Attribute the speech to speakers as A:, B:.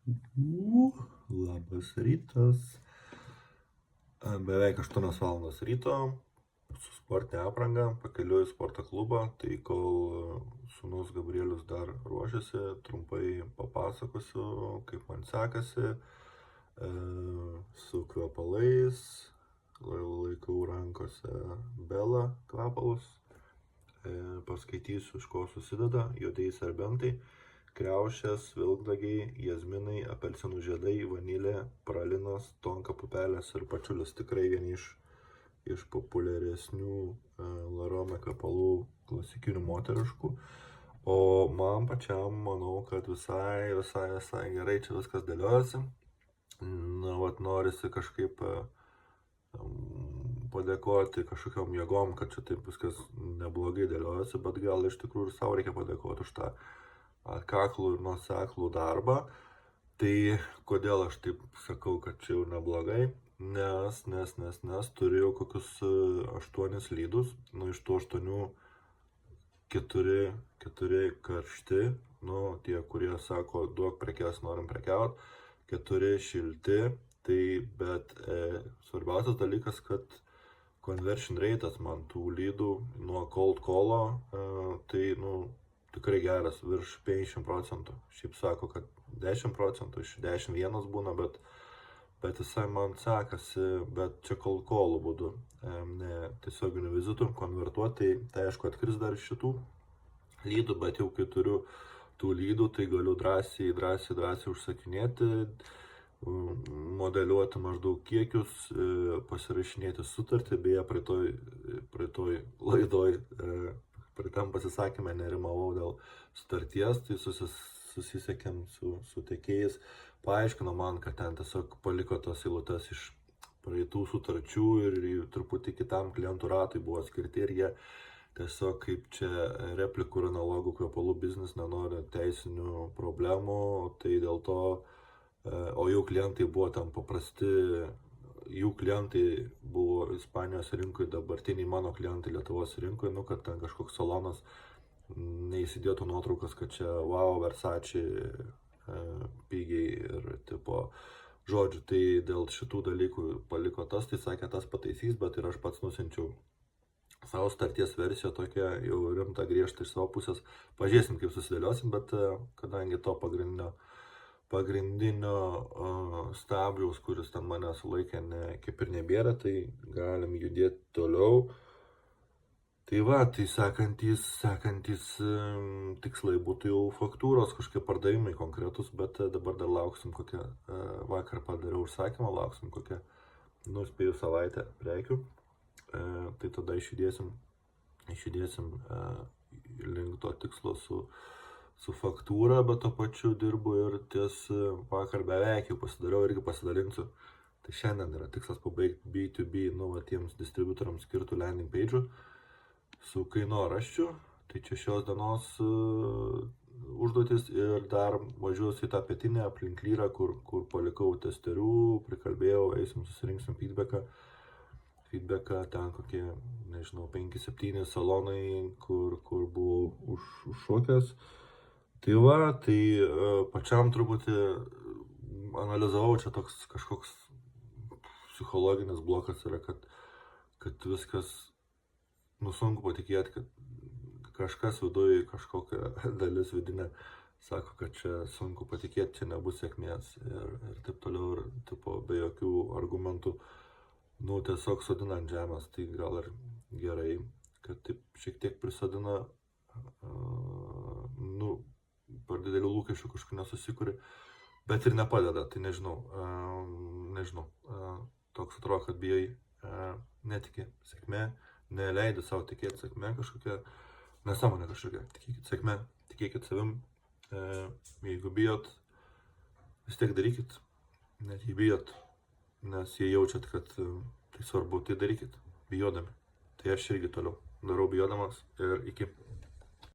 A: Labas rytas. Beveik 8 valandos ryto su sportinė apranga pakeliu į sporto klubą, tai kol sūnus Gabrielius dar ruošiasi, trumpai papasakosiu, kaip man sekasi su kvepalais, laikau rankose Bela kvepalus, paskaitysiu, iš ko susideda juodieji serbentai, kriaušės, vilkdagiai, jazminai, apelsinų žiedai, vanilė, pralinas, tonka pupelės ir pačiulis. Tikrai vieni iš populiaresnių Larome kvepalų klasikinių moteriškų. O man pačiam manau, kad visai gerai čia viskas dėliojasi. Norisi kažkaip padėkoti kažkokiom jėgom, kad čia taip viskas neblogai dėliojasi, bet gal iš tikrųjų ir savo reikia padėkoti už tą atkaklų ir nuoseklų darbą. Tai kodėl aš taip sakau, kad čia jau neblogai? Nes turiu kokius 8 lydus, iš tų 8 4 karšti, tie, kurie sako, duok prekes, norim prekiaut, 4 šilti, tai bet svarbiausias dalykas, kad conversion rate'as man tų lydų nuo cold call'o, tai tikrai geras, virš 50%. Šiaip sako, kad 10%, iš 10 vienas būna, bet visai man sekasi, bet čia cold call'ų būdu, ne tiesioginių vizitų konvertuoti, tai aišku atkris dar iš šitų lydų, bet jau kai turiu tų lydų, tai galiu drąsiai užsakinėti, modeliuoti maždaug kiekius, pasirašinėti sutartį, beje, praeitoj laidoj, praeitam pasisakymę nerimavau dėl sutarties, tai susisiekėm su tiekėjais, paaiškino man, kad ten tiesiog paliko tos eilutes iš praeitų sutarčių ir truputį kitam klientų ratui buvo skirti ir jie tiesiog kaip čia replikų ir analogų kvepalų biznis nenori teisinių problemų, tai dėl to, o jų klientai buvo tam paprasti, jų klientai buvo Ispanijos rinkoje, dabartiniai mano klientai Lietuvos rinkoje, kad ten kažkoks salonas neįsidėtų nuotraukas, kad čia wow, Versace pigiai ir tipo, žodžiu, tai dėl šitų dalykų paliko tas, tai sakė, tas pataisys, bet ir aš pats nusinčiau savo starties versiją tokią jau rimtą griežtą iš savo pusės, pažiūrėsim kaip susidėliosim, bet kadangi to pagrindinio stabliaus, kuris ten mane sulaikė, kaip ir nebėra, tai galim judėti toliau. Tai va, tai sekantis tikslai būtų jau faktūros, kažkokie pardavimai konkretus, bet dabar dar lauksim kokią, vakar padariau užsakymą, lauksim kokią, spėjau savaitę prekių, tai tada išjudėsim link to tikslo su faktūra, bet to pačiu dirbu ir ties vakar beveik jau pasidariau, irgi pasidalinsiu. Tai šiandien yra tikslas pabaigti B2B, tiems distributoriams skirtų landing page'ų su kainoraščiu. Tai čia šios dienos užduotis ir dar važiuosiu į tą pietinę aplink Lyrą, kur palikau testerių, prikalbėjau, eisim, susirinksim feedbacką, ten kokie, 5-7 salonai, kur buvau užšokęs. Tai va, tai pačiam truputį analizavau, čia toks kažkoks psichologinis blokas yra, kad viskas, sunku patikėti, kad kažkas viduje, kažkokia dalis vidinė sako, kad čia sunku patikėti, čia nebus sėkmės ir taip toliau, ir tipo, be jokių argumentų, tiesiog sodina ant žemės, tai gal ir gerai, kad taip šiek tiek prisadina, per didelių lūkesčių kažkur nesusikuri, bet ir nepadeda, tai nežinau, toks atrodo, kad bijai, netiki sėkmė, neleidi savo tikėti sėkmė kažkokia, nesąmonė kažkokia, tikėkit sėkmė, tikėkit savim, jeigu bijot, vis tiek darykit, net jei bijot, nes jei jaučiat, kad tai svarbu, tai darykit, bijodami, tai aš irgi toliau darau bijodamas ir iki.